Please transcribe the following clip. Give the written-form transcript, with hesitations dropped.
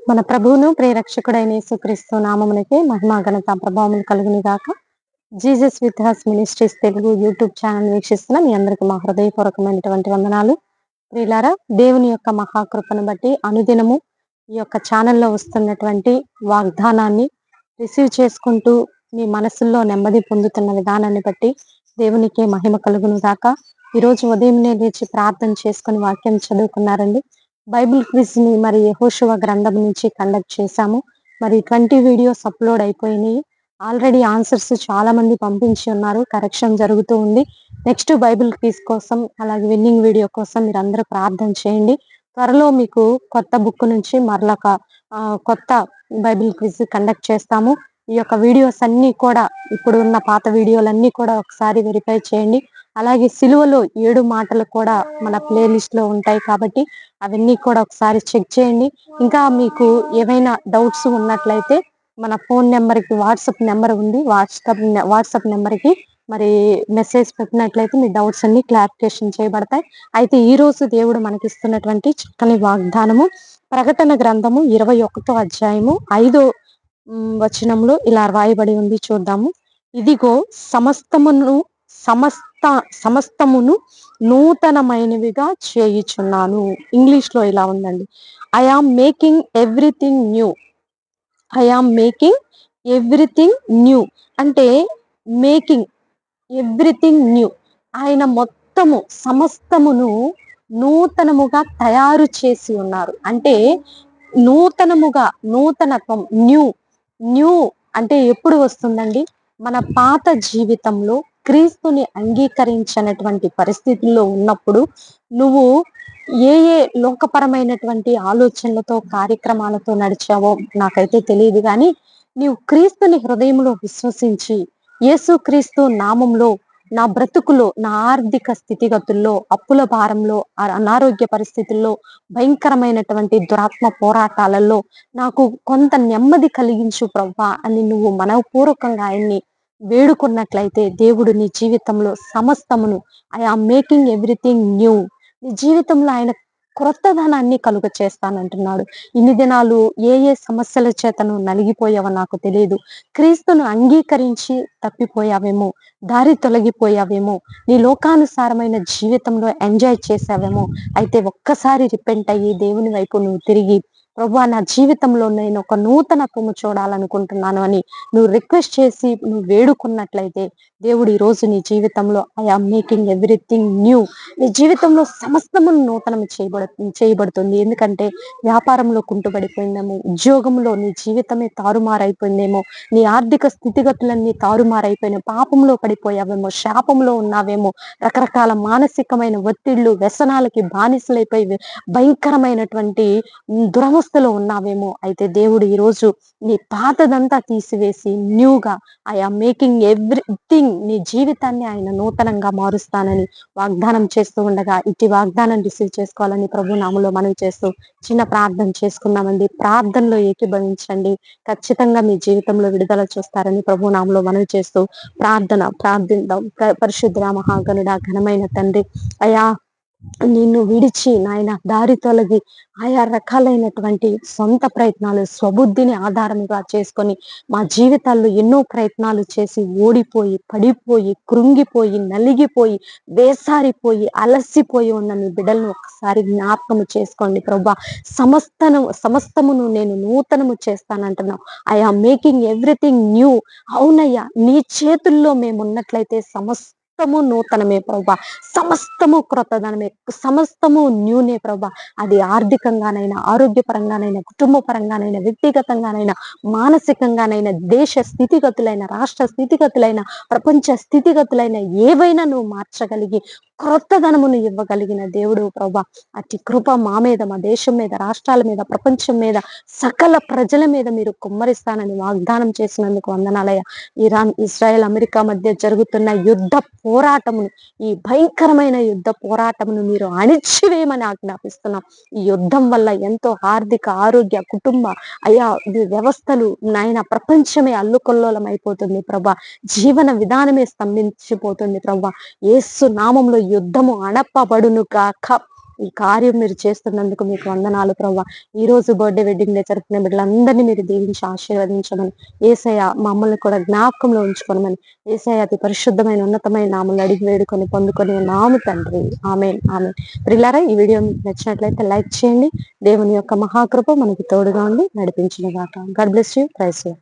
మన ప్రభువును ప్రియరక్షకుడైన యేసుక్రీస్తు నామమునకే మహిమ ఘనత ప్రభావములు కలుగును గాక. Jesus with has ministries Telugu YouTube channel వీక్షిస్తున్న మీ అందరికీ మా హృదయపూర్వకమైనటువంటి వందనాలు. ప్రియులారా, దేవుని యొక్క మహాకృపను బట్టి అనుదినము ఈ యొక్క ఛానల్లో వస్తున్నటువంటి వాగ్దానాన్ని రిసీవ్ చేసుకుంటూ మీ మనసుల్లో నెమ్మది పొందుతున్న విధానాన్ని బట్టి దేవునికే మహిమ కలుగును గాక. ఈరోజు ఉదయంనే లేచి ప్రార్థన చేసుకుని వాక్యం చదువుకున్నారండి. బైబిల్ క్విజ్ ని మరి యెహోషువ గ్రంథం నుంచి కండక్ట్ చేశాము. మరి 20 వీడియోస్ అప్లోడ్ అయిపోయినాయి. ఆల్రెడీ ఆన్సర్స్ చాలా మంది పంపించి ఉన్నారు. కరెక్షన్ జరుగుతూ ఉంది. నెక్స్ట్ బైబిల్ క్విజ్ కోసం అలాగే విన్నింగ్ వీడియో కోసం మీరు అందరూ ప్రార్థన చేయండి. త్వరలో మీకు కొత్త బుక్ నుంచి మరలా కొత్త బైబిల్ క్విజ్ కండక్ట్ చేస్తాము. ఈ యొక్క వీడియోస్ అన్ని కూడా ఇప్పుడు ఉన్న పాత వీడియోలన్నీ కూడా ఒకసారి వెరిఫై చేయండి. అలాగే సిలువలో 7 మాటలు కూడా మన ప్లే లిస్ట్ లో ఉంటాయి కాబట్టి అవన్నీ కూడా ఒకసారి చెక్ చేయండి. ఇంకా మీకు ఏవైనా డౌట్స్ ఉన్నట్లయితే మన ఫోన్ నెంబర్కి వాట్సాప్ నెంబర్ ఉంది. వాట్సాప్ నెంబర్కి మరి మెసేజ్ పెట్టినట్లయితే మీ డౌట్స్ అన్ని క్లారిఫికేషన్ చేయబడతాయి. అయితే ఈ రోజు దేవుడు మనకిస్తున్నటువంటి చక్కని వాగ్దానము ప్రకటన గ్రంథము 21వ అధ్యాయము 5వ వచనంలో ఇలా రాయబడి ఉంది. చూద్దాము. ఇదిగో సమస్తమును నూతనమైనవిగా చేయుచున్నాను. ఇంగ్లీష్ లో ఇలా ఉందండి. I am making everything new. I am making everything new అంటే మేకింగ్ ఎవ్రీథింగ్ న్యూ. ఆయన మొత్తము సమస్తమును నూతనముగా తయారు చేసి ఉన్నారు. అంటే నూతనముగా, నూతనత్వం, న్యూ అంటే ఎప్పుడు వస్తుందండి? మన పాత జీవితంలో క్రీస్తుని అంగీకరించినటువంటి పరిస్థితుల్లో ఉన్నప్పుడు నువ్వు ఏ లోకపరమైనటువంటి ఆలోచనలతో కార్యక్రమాలతో నడిచావో నాకైతే తెలియదు, కానీ నీవు క్రీస్తుని హృదయంలో విశ్వసించి యేసుక్రీస్తు నామంలో నా బ్రతుకులో, నా ఆర్థిక స్థితిగతుల్లో, అప్పుల భారంలో, అనారోగ్య పరిస్థితుల్లో, భయంకరమైనటువంటి దురాత్మ పోరాటాలలో నాకు కొంత నెమ్మది కలిగించు ప్రభువా అని నువ్వు మనఃపూర్వకంగా ఆయన్ని వేడుకున్నట్లయితే దేవుడు నీ జీవితంలో సమస్తమును I am making everything new, నీ జీవితంలో ఆయన క్రొత్తదనాన్ని కలుగ చేస్తానంటున్నాడు. ఇన్ని దినాలు ఏ సమస్యల చేతను నలిగిపోయావో నాకు తెలియదు. క్రీస్తును అంగీకరించి తప్పిపోయావేమో, దారి తొలగిపోయావేమో, నీ లోకానుసారమైన జీవితంలో ఎంజాయ్ చేసావేమో. అయితే ఒక్కసారి రిపెంట్ అయ్యి దేవుని వైపు నువ్వు తిరిగి ప్రభువా నా జీవితంలో నేను ఒక నూతనత్వము చూడాలనుకుంటున్నాను అని నువ్వు రిక్వెస్ట్ చేసి నువ్వు వేడుకున్నట్లయితే దేవుడు ఈ రోజు నీ జీవితంలో I am making everything new, నీ జీవితంలో సమస్తము నూతనం చేయబడుతుంది. ఎందుకంటే వ్యాపారంలో కుంటుపడిపోయిందేమో, ఉద్యోగంలో నీ జీవితమే తారుమారైపోయిందేమో, నీ ఆర్థిక స్థితిగతులన్నీ తారుమారైపోయిన, పాపంలో పడిపోయావేమో, శాపంలో ఉన్నావేమో, రకరకాల మానసికమైన ఒత్తిళ్లు, వ్యసనాలకి బానిసలైపోయి భయంకరమైనటువంటి దురవస్థలో ఉన్నావేమో. అయితే దేవుడు ఈరోజు నీ పాతదంతా తీసివేసి న్యూగా ఐ ఆమ్ మేకింగ్ ఎవ్రీథింగ్, నీ జీవితాన్ని ఆయన నూతనంగా మారుస్తానని వాగ్దానం చేస్తూ ఉండగా ఇట్టి వాగ్దానం రిసీవ్ చేసుకోవాలని ప్రభు నామములో మనవి చేస్తూ చిన్న ప్రార్థన చేసుకున్నామండి. ప్రార్థనలో ఏకీభవించండి. ఖచ్చితంగా మీ జీవితంలో విడుదల చూస్తారని ప్రభు నామములో మనవి చేస్తూ ప్రార్థిద్దాం. పరిశుద్ధ మహాగణుడా, ఘనమైన తండ్రి, అయా నిన్ను విడిచి నాయన దారి తొలగి ఆయా రకాలైనటువంటి సొంత ప్రయత్నాలు, స్వబుద్ధిని ఆధారంగా చేసుకొని మా జీవితాల్లో ఎన్నో ప్రయత్నాలు చేసి ఓడిపోయి, పడిపోయి, కృంగిపోయి, నలిగిపోయి, వేసారిపోయి, అలసిపోయి ఉన్న నీ బిడ్డలను ఒకసారి జ్ఞాపకము చేసుకోండి ప్రభా. సమస్తమును నేను నూతనము చేస్తానంటున్నావు. I am making everything new. అవునయ్యా, నీ చేతుల్లో మేము ఉన్నట్లయితే సమస్తము నూతనమే ప్రభా, సమస్తము క్రొత్తదనమే, సమస్తము న్యూనే ప్రభా. అది ఆర్థికంగానైనా, ఆరోగ్యపరంగానైనా, కుటుంబ పరంగానైనా, వ్యక్తిగతంగానైనా, మానసికంగానైనా, దేశ స్థితిగతులైన, రాష్ట్ర స్థితిగతులైన, ప్రపంచ స్థితిగతులైన ఏవైనా నువ్వు మార్చగలిగి క్రొత్తదనమును ఇవ్వగలిగిన దేవుడు ప్రభా. అట్టి కృప మా మీద, మా దేశం మీద, రాష్ట్రాల మీద, ప్రపంచం మీద, సకల ప్రజల మీద మీరు కుమ్మరిస్తానని వాగ్దానం చేసినందుకు వందనాలయ్య. ఇరాన్, ఇజ్రాయెల్, అమెరికా మధ్య జరుగుతున్న యుద్ధ పోరాటమును, ఈ భయంకరమైన యుద్ధ పోరాటమును మీరు అణిచివేయమని ఆజ్ఞాపిస్తున్నాం. ఈ యుద్ధం వల్ల ఎంతో ఆర్థిక, ఆరోగ్య, కుటుంబ వ్యవస్థలు నాయన ప్రపంచమే అల్లుకొల్లోలం అయిపోతుంది ప్రభా. జీవన విధానమే స్తంభించిపోతుంది ప్రభా. యేసు నామంలో యుద్ధము అణపబడును గాక. ఈ కార్యం మీరు చేస్తున్నందుకు మీకు వందనాలు ప్రభా. ఈ రోజు బర్త్డే వెడ్డింగ్ డే జరుపుకునే బిడ్డలందరినీ మీరు దీవించి ఆశీర్వదించమని, యేసయ్య మమ్మల్ని కూడా జ్ఞాపకంలో ఉంచుకోనమని యేసయ్య అతి పరిశుద్ధమైన ఉన్నతమైన నామములో అడిగి వేడుకొని పొందుకొని ఉన్నాము తండ్రి. ఆమేన్, ఆమేన్. ప్రియులారా, ఈ వీడియో మీకు నచ్చినట్లయితే లైక్ చేయండి. దేవుని యొక్క మహాకృప మనకి తోడుగా ఉండి నడిపించును గాక. God bless you. Praise you.